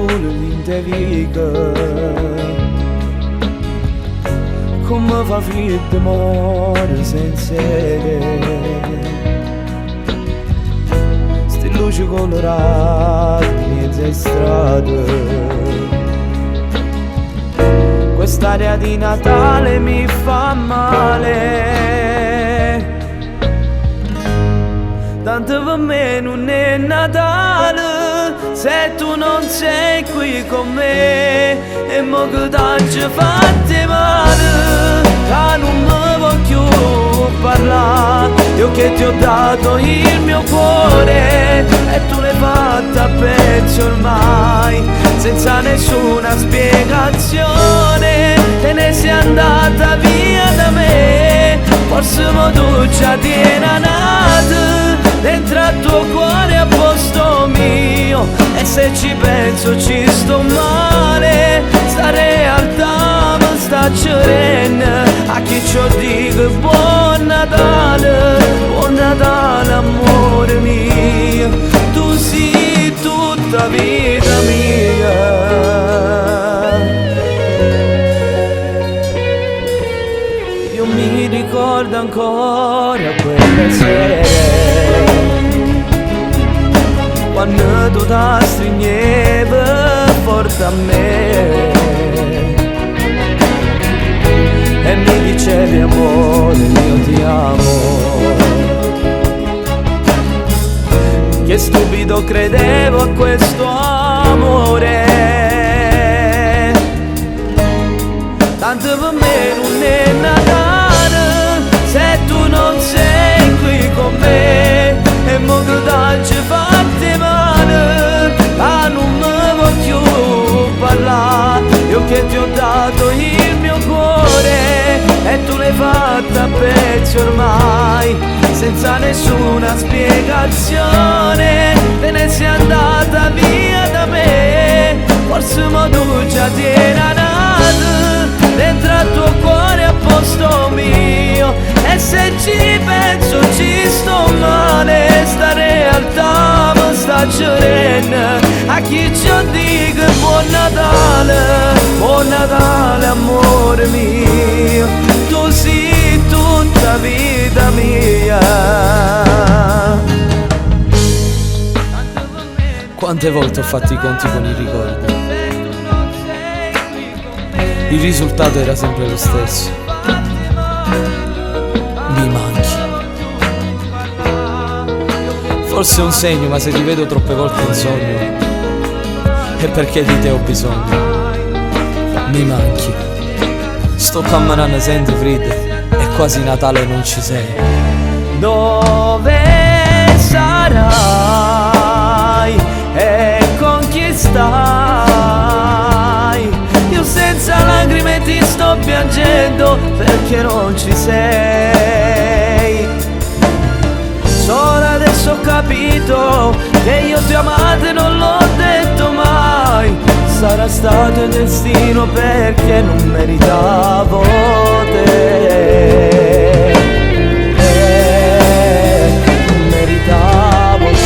l'inte vica, come fa freddo muore senza sti luci colorate in mezzo alle strade. Quest'aria di Natale mi fa male, tanto per me non è Natale se tu non sei qui con me. E mo che t'hai fatti male, che non mi voglio parlare. Io che ti ho dato il mio cuore e tu l'hai fatta a pezzi ormai, senza nessuna spiegazione. Te ne sei andata via da me, forse mo tu già tieni nato dentro al tuo cuore a posto mio. E se ci penso ci sto male, sta realtà mi sta cerendo. A chi ci dico buon Natale amore mio, tu sei tutta vita mia. Io mi ricordo ancora quelle sere, quando tu ti stringevi forte a me e mi dicevi amore io ti amo. Che stupido credevo a questo amore, tanto per me non è Natale se tu non sei qui con me. E mo che t'hai fatti male, ah non mi voglio parlare. Io che ti ho dato il mio cuore e tu l'hai fatta a pezzi ormai, senza nessuna spiegazione. Te ne sei andata via da me, forse mo tu già ti era nato dentro al tuo cuore a posto mio. E se ci penso ci sto male, sta realtà mi sta cerendo. A chi ci dico buon Natale amore mio, tu sei tutta vita mia. Quante volte ho fatto i conti con i ricordi, il risultato era sempre lo stesso. Mi manchi. Forse è un segno, ma se ti vedo troppe volte in sogno è perché di te ho bisogno. Mi manchi. Sto camminando sento freddo e quasi Natale non ci sei. Dove sarai e con chi stai? Io senza lacrime ti sto piangendo perché non ci sei. Solo adesso ho capito che io ti ho amato e non l'ho detto mai. Sarà stato il destino perché non meritavo te, non meritavo te.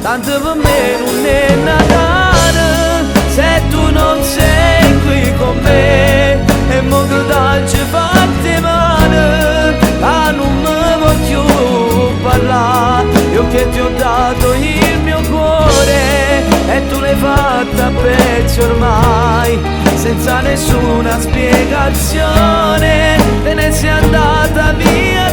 Tanto per me non è Natale se tu non sei qui con me. E mo che t'hai fatti male, ah non mi voglio parlare. Io che ti ho dato il mio cuore e tu l'hai fatta a pezzi ormai, senza nessuna spiegazione. Te ne sei andata via